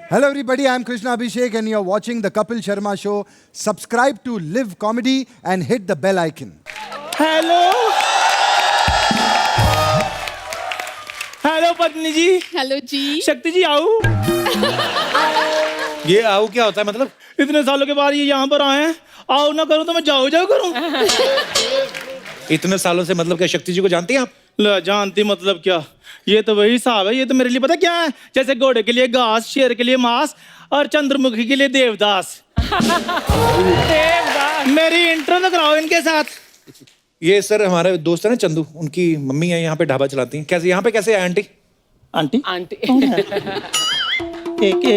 Hello everybody, I'm Krishna Abhishek and you're watching the Kapil Sharma Show. Subscribe to Live Comedy and hit the bell icon. Hello पत्नी जी। Hello जी। शक्ति जी आओ। ये आओ क्या होता है मतलब? इतने सालों के बाद ये यहाँ पर आए हैं, आओ ना करूँ तो मैं जाओ जाओ करूँ। इतने सालों से मतलब क्या शक्ति जी को जानती हैं आप? ला जानती मतलब क्या, ये तो वही हिसाब है। ये तो मेरे लिए पता क्या है, जैसे घोड़े के लिए घास, शेर के लिए मांस और चंद्रमुखी के लिए देवदास। मेरी इंट्रो तो कराओ इनके साथ। ये सर हमारे दोस्त है ना चंदू, उनकी मम्मी है, यहाँ पे ढाबा चलाती हैं। कैसे यहाँ पे कैसे है आंटी? आंटी आंटी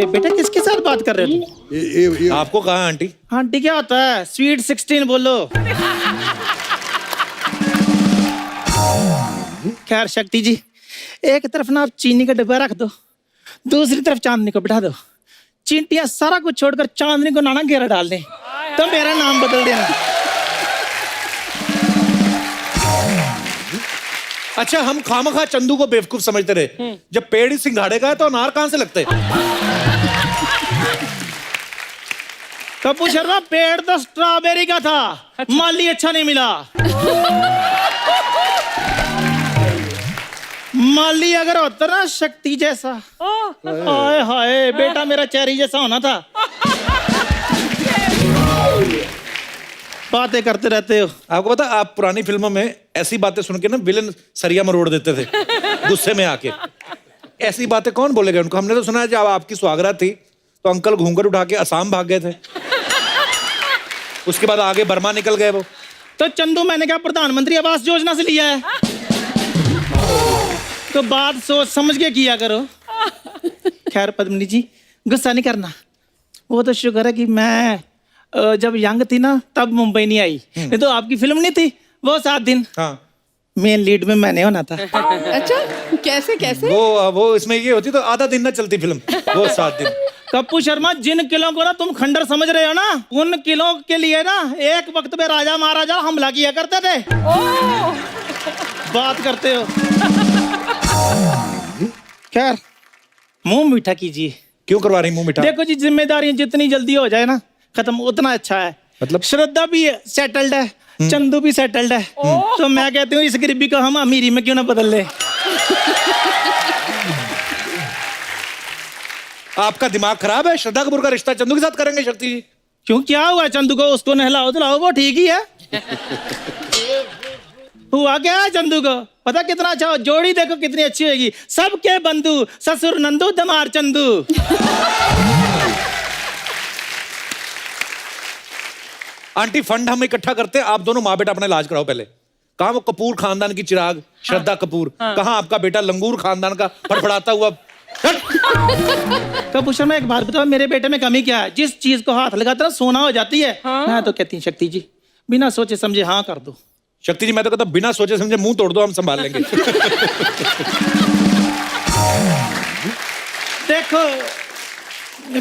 बेटा किसके साथ बात कर रहे हो? आपको कहा आंटी? आंटी क्या होता है? स्वीट 16 बोलो। खैर शक्ति जी, एक तरफ ना आप चीनी का डिब्बा रख दो, दूसरी तरफ चांदनी को बिठा दो। चींटियां सारा कुछ छोड़कर चांदनी को नाना घेरा डाल दें तो मेरा नाम बदल देना। अच्छा, हम खामखा चंदू को बेवकूफ समझते रहे। जब पेड़ ही सिंघाड़े का है तो अनार कहां से लगते? कपूर शर्मा, पेड़ तो स्ट्रॉबेरी का था। माली अच्छा नहीं मिला। माली अगर होता ना शक्ति जैसा, हाय हाय बेटा मेरा चेरी जैसा होना था। बातें करते रहते हो। आपको पता, आप पुरानी फिल्मों में ऐसी बातें सुन के ना विलेन सरिया मरोड़ देते थे गुस्से में आके। ऐसी बातें कौन बोलेगा उनको? हमने तो सुना है जब आपकी सुहागरात थी तो अंकल घूंघट उठा के असम भाग गए थे, उसके बाद आगे बर्मा निकल गए वो। तो चंदू मैंने क्या प्रधानमंत्री आवास योजना से लिया है? तो बात सोच समझ के किया करो। खैर पद्मिनी जी, गुस्सा नहीं करना। वो तो शुक्र है कि मैं जब यंग थी ना तब मुंबई नहीं आई, नहीं तो आपकी फिल्म नहीं थी वो 7 दिन। हाँ, मेन लीड में मैंने होना था। अच्छा, कैसे कैसे? वो इसमें ये होती तो आधा दिन ना चलती फिल्म, वो 7 दिन। कप्पू शर्मा, जिन किलों को ना तुम खंडर समझ रहे हो ना, उन किलों के लिए ना एक वक्त में राजा महाराजा हमला किया करते थे। बात करते हो। खैर मुंह मीठा कीजिए। क्यों करवा रही मुंह मीठा? देखो जी, जिम्मेदारी जितनी जल्दी हो जाए ना खत्म उतना अच्छा है। मतलब श्रद्धा भी सेटल्ड है, चंदू भी सेटल्ड है, तो मैं कहती हूँ इस गरीबी को हम अमीरी में क्यों ना बदल ले। आपका दिमाग खराब है? श्रद्धा कपूर का रिश्ता चंदू के साथ करेंगे शक्ति जी? क्यों, क्या हुआ चंदू को? उसको नहलाओ धुलाओ, वो ठीक ही है। हुआ क्या है चंदू को? पता कितना अच्छा, जोड़ी देखो कितनी अच्छी होगी। सबके बंधु, ससुर नंदू दमार चंदू। आंटी, फंड हम इकट्ठा करते हैं, आप दोनों माँ बेटा अपना इलाज कराओ पहले। कहाँ वो कपूर खानदान की चिराग श्रद्धा कपूर? कहाँ आपका बेटा लंगूर खानदान का फड़फड़ाता हुआ? कपूर शर्मा, एक बात बताओ, मेरे बेटे में कमी क्या है? जिस चीज को हाथ लगाता है सोना हो जाती है। मैं तो कहती हूँ शक्ति जी, बिना सोचे समझे हाँ कर दो। शक्ति जी, मैं तो कहता बिना सोचे समझे मुंह तोड़ दो, हम संभाल लेंगे। देखो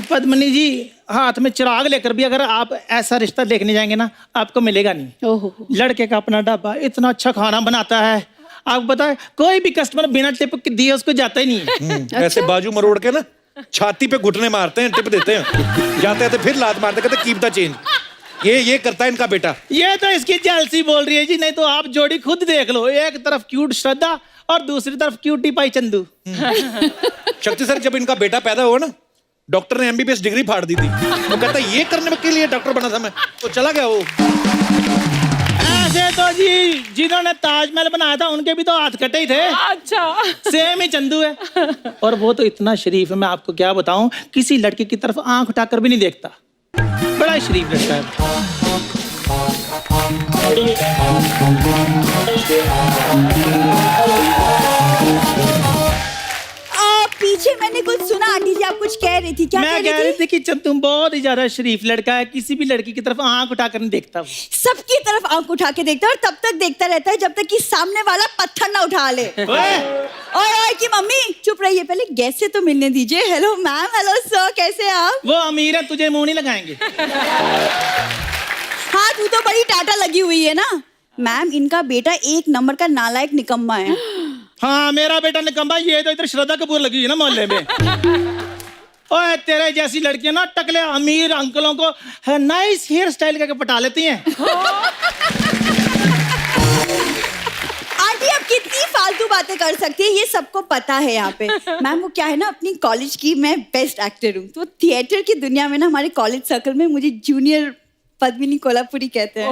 पद्मिनी जी, हाथ में चिराग लेकर भी अगर आप ऐसा रिश्ता देखने जाएंगे ना, आपको मिलेगा नहीं। ओहो। लड़के का अपना ढाबा, इतना अच्छा खाना बनाता है, आपको पता है कोई भी कस्टमर बिना टिप दिए उसको जाता ही नहीं है। ऐसे बाजू मरोड़ के ना छाती पे घुटने मारते हैं, टिप देते हैं, जाते हैं तो फिर लात मारते, कहते कीप द चेंज। ये करता है इनका बेटा। ये तो इसकी जेलसी बोल रही है जी, नहीं तो आप जोड़ी खुद देख लो। एक तरफ क्यूट श्रद्धा और दूसरी तरफ क्यूटी पाई चंदू। शक्ति सर, जब इनका बेटा पैदा हुआ ना, डॉक्टर ने एमबीबीएस डिग्री फाड़ दी थी। वो कहता ये करने के लिए डॉक्टर बना था मैं, तो चला गया वो। ऐसे तो जी जिन्होंने ताजमहल बनाया था उनके भी तो हाथ कटे ही थे। अच्छा, सेम ही चंदू है। और वो तो इतना शरीफ है, मैं आपको क्या बताऊं, किसी लड़के की तरफ आंख उठाकर भी नहीं देखता। बड़ा ही शरीफ लड़का है। पीछे मैंने कुछ सुना, आंटी जी आप कुछ कह रही थी, क्या मैं कह रही थी कि चंदू बहुत ही ज्यादा शरीफ लड़का है, किसी भी लड़की की तरफ आंख उठाकर नहीं देखता। सबकी तरफ आंख उठा के देखता है और तब तक देखता रहता है जब तक कि सामने वाला पत्थर ना उठा ले। ओए की मम्मी चुप रहिए, पहले गेस्ट से तो मिलने दीजिए। हेलो मैम, हेलो सर, कैसे हैं आप? वो अमीर है, तुझे मुंह नहीं लगाएंगे। हाँ, तू तो बड़ी टाटा लगी हुई है ना। मैम, इनका बेटा 1 नंबर का नालायक निकम्मा है। हाँ, मेरा बेटा निकम्मा। ये तो इधर श्रद्धा कपूर लगी है ना मोहल्ले में। ओए तेरे जैसी लड़कियां ना टकले अमीर अंकलों को नाइस हेयर स्टाइल करके पटा लेती हैं। आंटी आप कितनी फालतू बातें कर सकती है, ये सबको पता है यहाँ पे। मैम वो क्या है ना, अपनी कॉलेज की मैं बेस्ट एक्टर हूँ, तो थिएटर की दुनिया में ना हमारे कॉलेज सर्कल में मुझे जूनियर पद्मिनी कोल्हापुरी कहते हैं।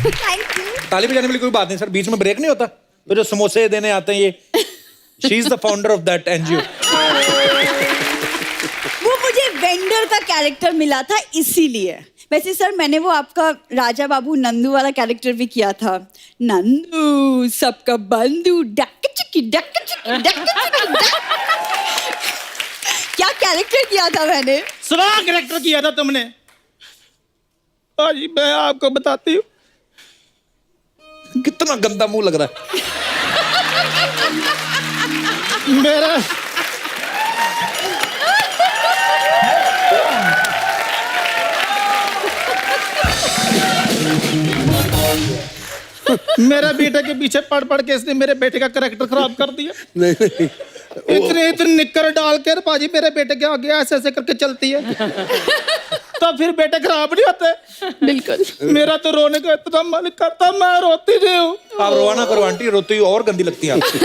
Thank you. ताली बजाने वाली कोई बात नहीं सर, बीच में ब्रेक नहीं होता? तो जो समोसे देने आते हैं ये, she is the founder of that NGO. वो मुझे वेंडर का कैरेक्टर मिला था इसीलिए। वैसे सर मैंने वो आपका राजा बाबू नंदू वाला कैरेक्टर भी किया था। नंदू सबका बंधु डक चिकी डक चिकी डक चिकी डक। क्या कैरेक्टर किया था मैंने? स्वाग कैरेक्टर किया था तुमने। अजी मैं आपको बताती हूँ, कितना गंदा मुंह लग रहा है। मेरा मेरा बेटे के पीछे पढ़ पढ़ के इसने मेरे बेटे का कैरेक्टर खराब कर दिया। नहीं नहीं, इतने निक्कर डाल कर बाजी मेरे बेटे के आगे ऐसे ऐसे करके चलती है तो फिर बेटे खराब नहीं होते। बिल्कुल। मेरा तो रोने का इतना मन करता, मैं रोती नहीं हूँ। आप रोवाना करो आंटी, रोती हुई और गंदी लगती है आपकी।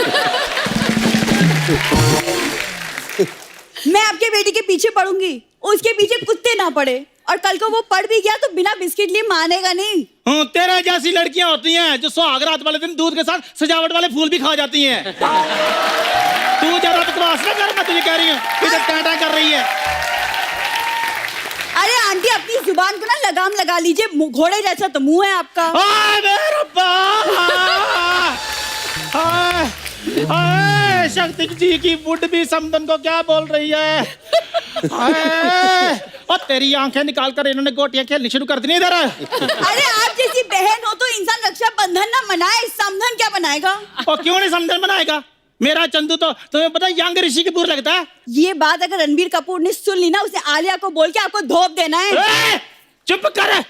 मैं आपके बेटी के पीछे पढ़ूंगी, उसके पीछे कुत्ते ना पड़े, और कल को वो पढ़ भी गया तो बिना बिस्किट लिए मानेगा नहीं। हाँ, तेरे जैसी लड़कियां होती हैं जो सुहाग रात वाले दिन दूध के साथ सजावट वाले फूल भी खा जाती हैं। तू ज्यादा बकवास ना कर, मैं तुझे कह रही हूँ, इधर टाटा कर रही है। अरे आंटी अपनी जुबान को ना लगाम लगा लीजिए, घोड़े जैसा तो मुंह है आपका। हाय मेरे रब्बा, हाय हाय, शक्ति जी की बुढ़ भी समदन को क्या बोल रही है। हाय, और तेरी आंखें निकाल कर इन्होंने गोटियां खेलनी शुरू कर दी इधर। अरे आप जैसी बहन हो तो इंसान रक्षा बंधन ना मनाए, समधन क्या बनाएगा? और क्यों नहीं समधन बनाएगा? मेरा चंदू तो तुम्हें पता है यंग ऋषि कपूर लगता है। ये बात अगर रणबीर कपूर ने सुन ली ना, उसे आलिया को बोल के आपको धोप देना है। चुप कर,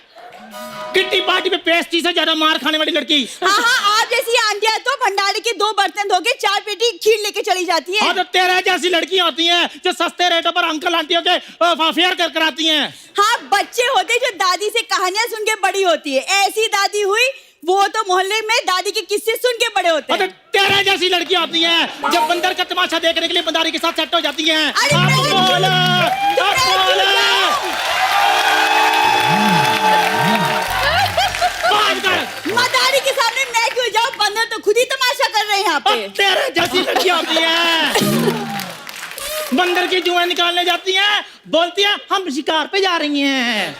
किट्टी पार्टी में पेस्टी से ज्यादा मार खाने वाली लड़की। हाँ हाँ, आप जैसी आंटियां तो भंडारे के 2 बर्तन धो के 4 पेटी खीर लेके चली जाती है। हाँ, तो तेरे जैसी लड़कियां होती हैं जो सस्ते रेटों पर अंकल आंटियों के अफेयर कर कराती हैं। हाँ, बच्चे होते जो दादी से कहानियां सुन के बड़ी होती है, ऐसी दादी हुई वो तो मोहल्ले में दादी के किस्से सुन के बड़े होते हैं। तेरे जैसी लड़कियां होती हैं जब बंदर का तमाशा देखने के लिए बंदारी के साथ सेट हो जाती हैं। अरे अब नहीं, बोलो, अब बोलो। बात कर। मदारी के सामने मैं क्यों जाऊं? बंदर तो खुद ही तमाशा कर रहे हैं यहाँ पे। अब तेरे जैसी लड़कियां होती हैं बंदर की जुएं निकालने जाती हैं, बोलती हैं हम शिकार पे जा रही हैं।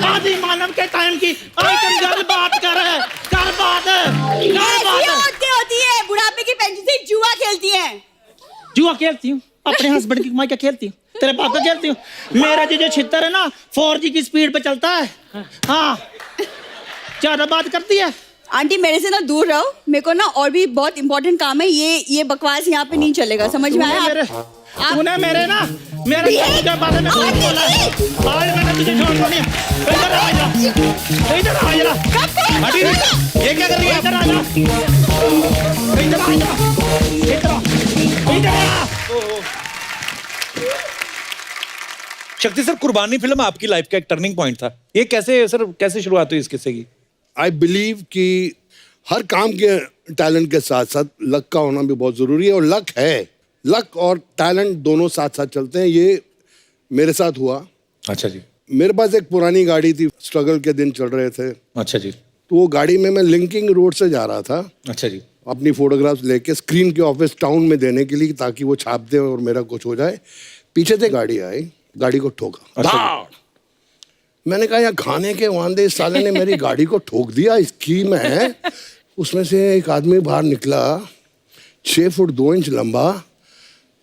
आदि मानव के टाइम की आइटम गर्ल बात कर बात ऐसी औरतें होती है बुढ़ापे की पेंशन से जुआ खेलती हैं। जुआ खेलती हूँ, अपने हस्बैंड की कमाई का खेलती हूँ, तेरे बाप का खेलती हूँ। मेरा जो छितर है ना 4G की स्पीड पे चलता है। हाँ, ज्यादा बात करती है। आंटी मेरे से ना दूर रहो, मेरे को ना और भी बहुत इंपॉर्टेंट काम है। ये बकवास यहाँ पे नहीं चलेगा, समझ में आया? तूने मेरे के बारे में बहुत बोला है। आज मैंने तुझे छोड़ दिया। इधर आ जा, इधर आ जा। हटी, ये क्या कर रही है? इधर आ जा, इधर आ जा, इधर आ। शक्ति सर, कुर्बानी फिल्म आपकी लाइफ का एक टर्निंग पॉइंट था। ये कैसे शुरुआत हुई इस किस्से की? आई बिलीव कि हर काम के टैलेंट के साथ साथ लक का होना भी बहुत जरूरी है, और लक है, लक और टैलेंट दोनों साथ साथ चलते हैं। ये मेरे साथ हुआ। अच्छा जी। मेरे पास एक पुरानी गाड़ी थी, स्ट्रगल के दिन चल रहे थे, अच्छा जी। तो वो गाड़ी में मैं लिंकिंग रोड से जा रहा था अच्छा जी। अपनी फोटोग्राफ्स लेके स्क्रीन के ऑफिस टाउन में देने के लिए, ताकि वो छाप दे और मेरा कुछ हो जाए। पीछे से गाड़ी आई, गाड़ी को ठोका। अच्छा। मैंने कहा यार खाने के वांदे, इस साले ने मेरी गाड़ी को ठोक दिया, इसकी मैं। उसमें से एक आदमी बाहर निकला, 6 फुट 2 इंच लंबा,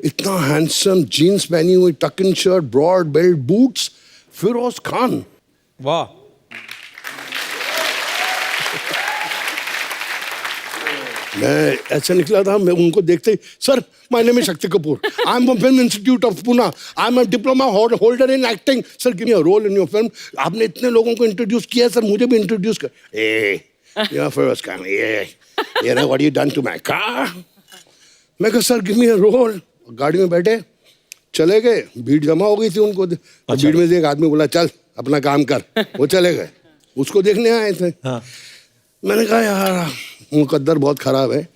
इतना हैंडसम, जीन्स पहनी हुई, tuck in shirt, broad belt, boots, Feroz Khan. वाह। मैं ऐसे निकला था, मैं उनको देखते ही, sir my name is Shakti Kapoor, I am from film institute of Pune, I am a diploma holder in acting, sir give me a role in your film. आपने इतने लोगों को इंट्रोड्यूस किया, सर मुझे भी इंट्रोड्यूस कर। ए, योर फिरोज खान, ये ना what you done to my car. मैं कहा sir give me a role. गाड़ी में बैठे चले गए, भीड़ जमा हो गई थी उनको। भीड़ में से एक आदमी बोला चल अपना काम कर, वो चले गए, उसको देखने आए थे। हाँ। मैंने कहा यार मुकद्दर बहुत खराब है,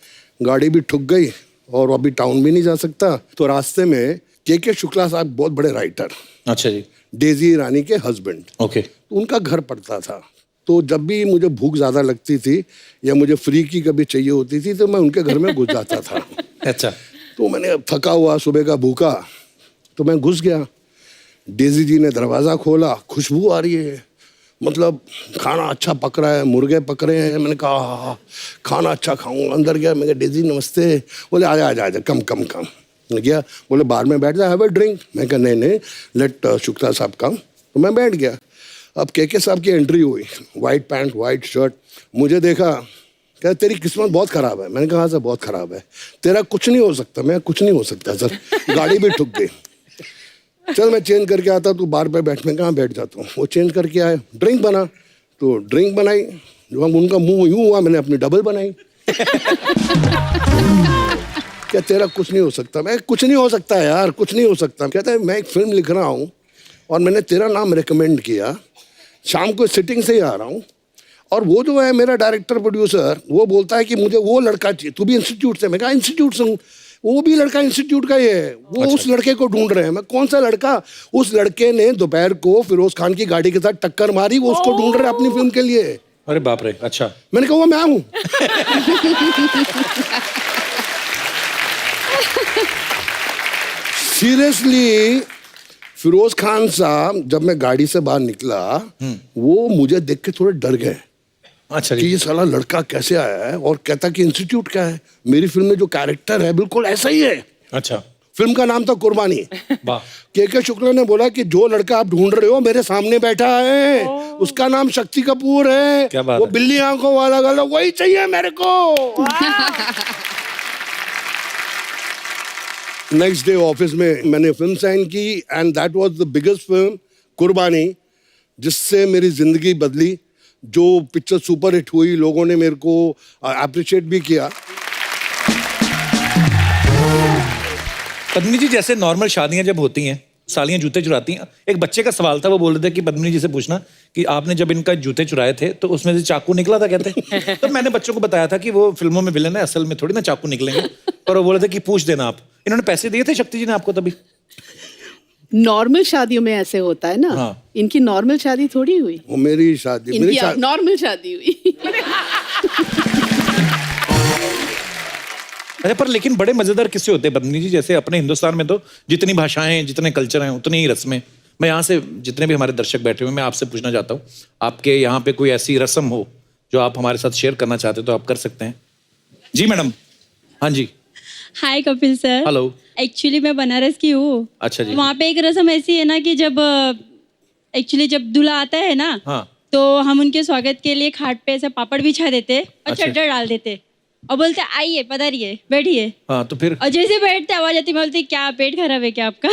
गाड़ी भी ठुक गई और अभी टाउन भी नहीं जा सकता। तो रास्ते में के शुक्ला साहब बहुत बड़े राइटर, अच्छा जी। डेजी ईरानी के हस्बैंड, ओके। तो उनका घर पड़ता था। तो जब भी मुझे भूख ज़्यादा लगती थी या मुझे फ्री की कभी चाहिए होती थी तो मैं उनके घर में घुस जाता था। अच्छा। तो मैंने थका हुआ, सुबह का भूखा, तो मैं घुस गया। डेजी जी ने दरवाज़ा खोला, खुशबू आ रही है, मतलब खाना अच्छा पक रहा है, मुर्गे पक रहे हैं। मैंने कहा हाँ, खाना अच्छा खाऊंगा। अंदर गया, मैं कहा डेजी नमस्ते। बोले आजा आजा आजा, कम कम कम। मैं गया, बोले बाहर में बैठ जा, हैव अ ड्रिंक। मैं कहा नहीं लेट शुक्ला साहब कम। तो मैं बैठ गया। अब के साहब की एंट्री हुई, वाइट पैंट वाइट शर्ट, मुझे देखा, कहा तेरी किस्मत बहुत ख़राब है। मैंने कहा सर बहुत ख़राब है, तेरा कुछ नहीं हो सकता। मैं कुछ नहीं हो सकता सर, गाड़ी भी ठुक गई। चल मैं चेंज करके आता, तू बार पे बैठ, में कहाँ बैठ जाता हूँ। वो चेंज करके आए, ड्रिंक बना, तो ड्रिंक बनाई। जब उनका मुंह यूँ हुआ, मैंने अपनी डबल बनाई। क्या तेरा कुछ नहीं हो सकता? मैं कुछ नहीं हो सकता यार, कुछ नहीं हो सकता। कहता है मैं एक फिल्म लिख रहा हूँ और मैंने तेरा नाम रिकमेंड किया, शाम को सिटिंग से ही आ रहा हूँ, और वो जो है मेरा डायरेक्टर प्रोड्यूसर, वो बोलता है कि मुझे वो लड़का चाहिए, तू भी इंस्टीट्यूट से। मैं कहा इंस्टीट्यूट से हूँ, वो भी लड़का इंस्टीट्यूट का ही है। वो अच्छा। उस लड़के को ढूंढ रहे हैं। मैं कौन सा लड़का? उस लड़के ने दोपहर को फिरोज खान की गाड़ी के साथ टक्कर मारी, वो उसको ढूंढ रहे हैं अपनी फिल्म के लिए। अरे बाप रे। अच्छा। मैंने कहा वो मैं हूँ। सीरियसली फिरोज खान साहब जब मैं गाड़ी से बाहर निकला, वो मुझे देख के थोड़े डर गए अच्छा कि जी। ये साला लड़का कैसे आया है, और कहता कि इंस्टीट्यूट का है। मेरी फिल्म में जो कैरेक्टर है बिल्कुल ऐसा ही है। अच्छा। फिल्म का नाम था कुर्बानी। वाह। के शुक्ला ने बोला कि जो लड़का आप ढूंढ रहे हो मेरे सामने बैठा है, उसका नाम शक्ति कपूर है। क्या बात वो है। बिल्ली आंखों वाला गला, वही चाहिए मेरे को। नेक्स्ट डे ऑफिस में मैंने फिल्म साइन की, and that was the biggest film कुर्बानी, जिससे मेरी जिंदगी बदली। जो पिक्चर सुपर हिट हुई, लोगों ने मेरे को अप्रिशिएट भी किया। पद्मिनी जी, जैसे नॉर्मल शादियां जब होती हैं, सालियां जूते चुराती हैं, एक बच्चे का सवाल था, वो बोल रहे थे कि पद्मिनी जी से पूछना कि आपने जब इनका जूते चुराए थे तो उसमें से चाकू निकला था कहते। तो मैंने बच्चों को बताया था कि वो फिल्मों में विलन है, असल में थोड़ी ना चाकू निकलेंगे। और वो बोले थे कि पूछ देना आप। इन्होंने पैसे दिए थे शक्ति जी ने आपको तभी? नॉर्मल शादियों में ऐसे होता है ना। हाँ। इनकी नॉर्मल शादी थोड़ी हुई, वो मेरी शादी, मेरी इनकी नॉर्मल शादी हुई। अरे पर लेकिन बड़े मजेदार किस्से होते हैं पद्मिनी जी। जैसे अपने हिंदुस्तान में तो जितनी भाषाएं, जितने कल्चर हैं, उतनी ही रस्में। मैं यहाँ से जितने भी हमारे दर्शक बैठे हुए, मैं आपसे पूछना चाहता हूँ, आपके यहाँ पे कोई ऐसी रस्म हो जो आप हमारे साथ शेयर करना चाहते हो तो आप कर सकते हैं। जी मैडम। हाँ जी। हाय कपिल सर। हेलो। एक्चुअली मैं बनारस की हूँ। अच्छा जी। वहाँ पे एक रस्म ऐसी है ना कि जब जब दूल्हा आता है ना, हाँ। तो हम उनके स्वागत के लिए खाट पे ऐसे पापड़ बिछा देते और अच्छा। चद्दर डाल देते और बोलते आइए पधारिए बैठिए। हाँ तो फिर? और जैसे बैठते आवाज आती, मैं बोलती क्या पेट खराब है क्या आपका?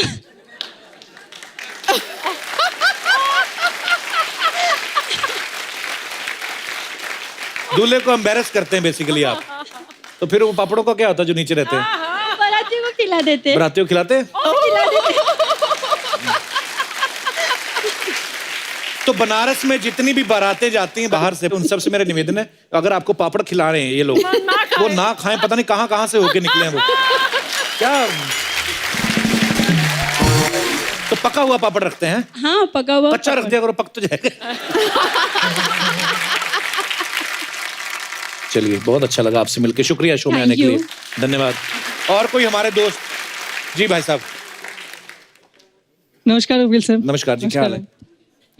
दूल्हे को एम्बैरेस करते हैं बेसिकली आप। तो फिर वो पापड़ों का क्या होता है जो नीचे रहते हैं? बारातियों को खिला देते। बरातियों को खिलाते हैं? खिला देते। तो बनारस में जितनी भी बारातें जाती हैं बाहर से, उन सब से मेरा निवेदन है, अगर आपको पापड़ खिला रहे हैं ये लोग, वो ना खाएं। पता नहीं कहाँ कहाँ से होके निकले हैं वो। क्या तो पका हुआ पापड़ रखते हैं? हाँ पका हुआ। कच्चा रख दिया करो, पक तो जाएगा। चलिए, बहुत अच्छा लगा आपसे मिलकर। शुक्रिया शो में आने के लिए, धन्यवाद। और कोई हमारे दोस्त? जी भाई साहब। नमस्कार कपिल सर। नमस्कार जी, क्या हाल है?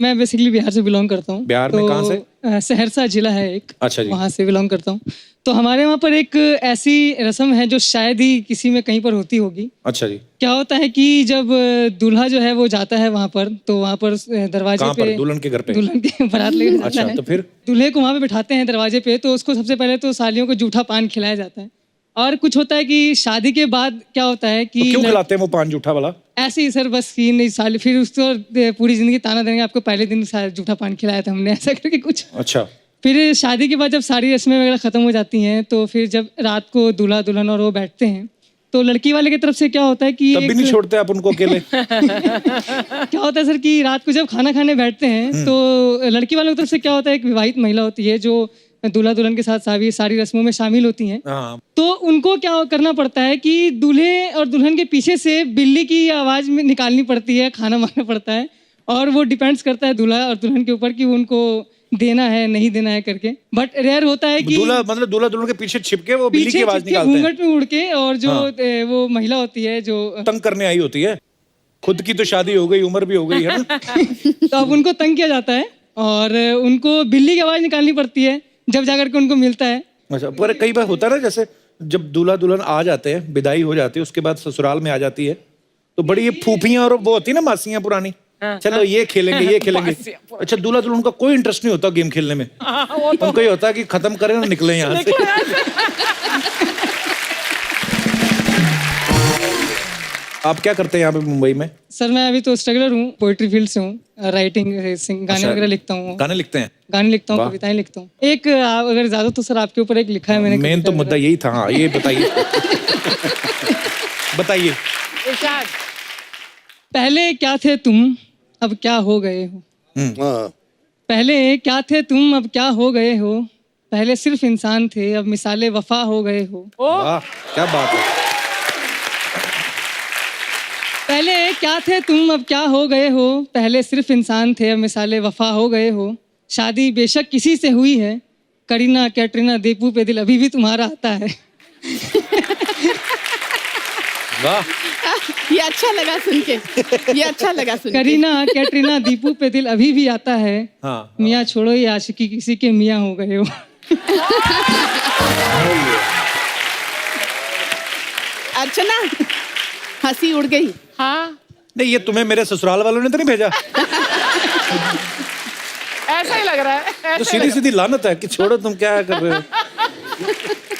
मैं बेसिकली बिहार से बिलोंग करता हूँ। बिहार में कहाँ से? सहरसा जिला है एक। अच्छा जी। वहाँ से बिलोंग करता हूँ। तो हमारे वहाँ पर एक ऐसी रस्म है जो शायद ही किसी में कहीं पर होती होगी। अच्छा जी। क्या होता है कि जब दूल्हा जो है वो जाता है वहाँ पर, तो वहाँ पर दरवाजे पे, दुल्हन के घर पे, दुल्हन के बारात लेकर जाता अच्छा, है। तो फिर दूल्हे को वहाँ पे बिठाते हैं दरवाजे पे, तो उसको सबसे पहले तो सालियों को जूठा पान खिलाया जाता है। और कुछ होता है कि शादी के बाद क्या होता है कि तो क्यों खिलाते हैं वो पान जूठा वाला? ऐसे ही सर, बस कि नहीं साल फिर उसको पूरी जिंदगी ताना देंगे आपको पहले दिन जूठा पान खिलाया था हमने, ऐसा करके कुछ। अच्छा। फिर शादी के बाद जब सारी रस्में वगैरह खत्म हो जाती हैं, तो फिर जब रात को दूल्हा दुल्हन और वो बैठते हैं, तो लड़की वाले की तरफ से क्या होता है कि तब भी नहीं छोड़ते आप उनको अकेले? क्या होता है सर कि रात को जब खाना खाने बैठते हैं तो लड़की वालों की तरफ से क्या होता है, एक विवाहित महिला होती है जो दूल्हा दुल्हन के साथ सारी रस्मों में शामिल होती हैं। हाँ। तो उनको क्या करना पड़ता है कि दूल्हे और दुल्हन के पीछे से बिल्ली की आवाज में निकालनी पड़ती है, खाना मांगना पड़ता है, और वो डिपेंड्स करता है दूल्हा और दुल्हन के ऊपर कि उनको देना है नहीं देना है करके। बट रेयर होता है कि दूल्हा दुल्हन के पीछे छिपके वो बिल्ली की आवाज निकालते हैं, घूंघट में उड़ के, और जो वो महिला होती है जो तंग करने आई होती है। खुद की तो शादी हो गई, उम्र भी हो गई है ना। तो अब उनको तंग किया जाता है और उनको बिल्ली की आवाज निकालनी पड़ती है जब जाकर के उनको मिलता है। अच्छा, पर कई बार होता है ना, जैसे जब दूल्हा दुल्हन आ जाते हैं, विदाई हो जाती है, उसके बाद ससुराल में आ जाती है, तो बड़ी ये फूफियां और वो होती है ना मासियां पुरानी, चलो ये खेलेंगे ये खेलेंगे। अच्छा, दूल्हा दुल्हन का कोई इंटरेस्ट नहीं होता गेम खेलने में, उनको ये होता है कि खत्म करें और निकले यहाँ से। आप क्या करते हैं यहाँ पे मुंबई में? सर मैं अभी तो स्ट्रगलर हूँ, पोएट्री फील्ड से हूँ, राइटिंग गाने वगैरह लिखता हूँ। गाने लिखते हैं? गाने लिखता हूँ, कविताएं लिखता हूँ। एक अगर ज्यादा तो सर आपके ऊपर एक लिखा है मैंने। मेन तो मुद्दा यही था। हाँ, ये बताइए। बताइए। पहले क्या थे तुम अब क्या हो गए हो, हाँ। पहले क्या थे तुम अब क्या हो गए हो, पहले सिर्फ इंसान थे अब मिसाले वफा हो गए हो। वाह, क्या बात है। पहले क्या थे तुम अब क्या हो गए हो, पहले सिर्फ इंसान थे अब मिसाले वफा हो गए हो। शादी बेशक किसी से हुई है, करीना कैटरीना दीपू पे दिल अभी भी तुम्हारा आता है। वाह, ये अच्छा लगा सुन के, ये अच्छा लगा सुन के। करीना कैटरीना दीपू पे दिल अभी भी आता है। हाँ। मियाँ छोड़ो ये आशिकी किसी के मियाँ हो गए हो। अर्चना हंसी उड़ गई। हाँ, नहीं, ये तुम्हें मेरे ससुराल वालों ने तो नहीं भेजा? ऐसा ही लग रहा है। तो सीधी सीधी लानत है कि छोड़ो तुम क्या कर रहे हो।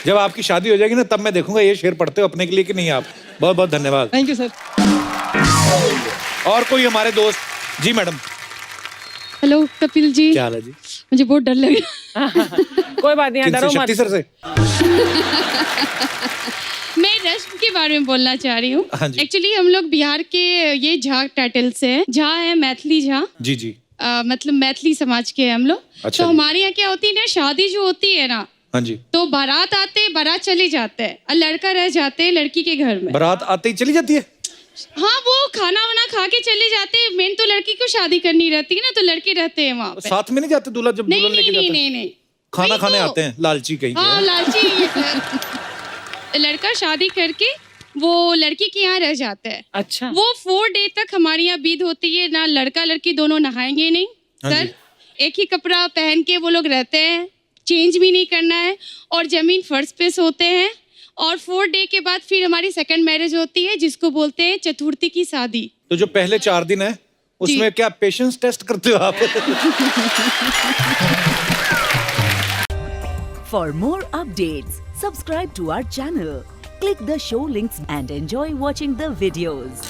जब आपकी शादी हो जाएगी ना, तब मैं देखूंगा ये शेर पढ़ते हो अपने के लिए कि नहीं आप। बहुत बहुत धन्यवाद। Thank you sir. और कोई हमारे दोस्त? जी मैडम। हेलो कपिल जी, क्या हाल है जी? मुझे बहुत डर लग रहा है। कोई बात नहीं, डरो मत। शक्ति सर से? मैं रस्म के बारे में बोलना चाह रही हूँ। हाँ जी। एक्चुअली हम लोग बिहार के ये झा टाइटल से हैं। झा है मैथिली झा। जी जी। मतलब मैथिली समाज के हैं हम लोग। अच्छा तो जी। हमारे यहाँ क्या होती है ना, शादी जो होती है ना, हाँ जी। तो बारात आते बारात चले जाते हैं और लड़का रह जाते हैं लड़की के घर में। बारात आते ही चली जाती है? हाँ, वो खाना वाना खा के चले जाते हैं। मेन तो लड़की को शादी करनी रहती है ना, तो लड़के रहते हैं वहाँ पे। साथ में नहीं जाते दूल्हा जब नहीं दुल्हन लेके नहीं जाता है? नहीं, खाना वही खाने तो। आते हैं, लालची कहीं हाँ, के। लालची। लड़का शादी करके वो लड़की के यहाँ रह जाता है। अच्छा। वो 4 डे तक हमारे यहाँ बीत होती है ना, लड़का लड़की दोनों नहाएंगे नहीं हाँ सर। एक ही कपड़ा पहन के वो लोग रहते हैं, चेंज भी नहीं करना है, और जमीन फर्श पे सोते हैं। और 4 डे के बाद फिर हमारी सेकंड मैरिज होती है, जिसको बोलते हैं चतुर्थी की शादी। तो जो पहले 4 दिन है उसमें क्या पेशेंस टेस्ट करते हो आप? For more updates, subscribe to our channel, click the show links and enjoy watching the videos.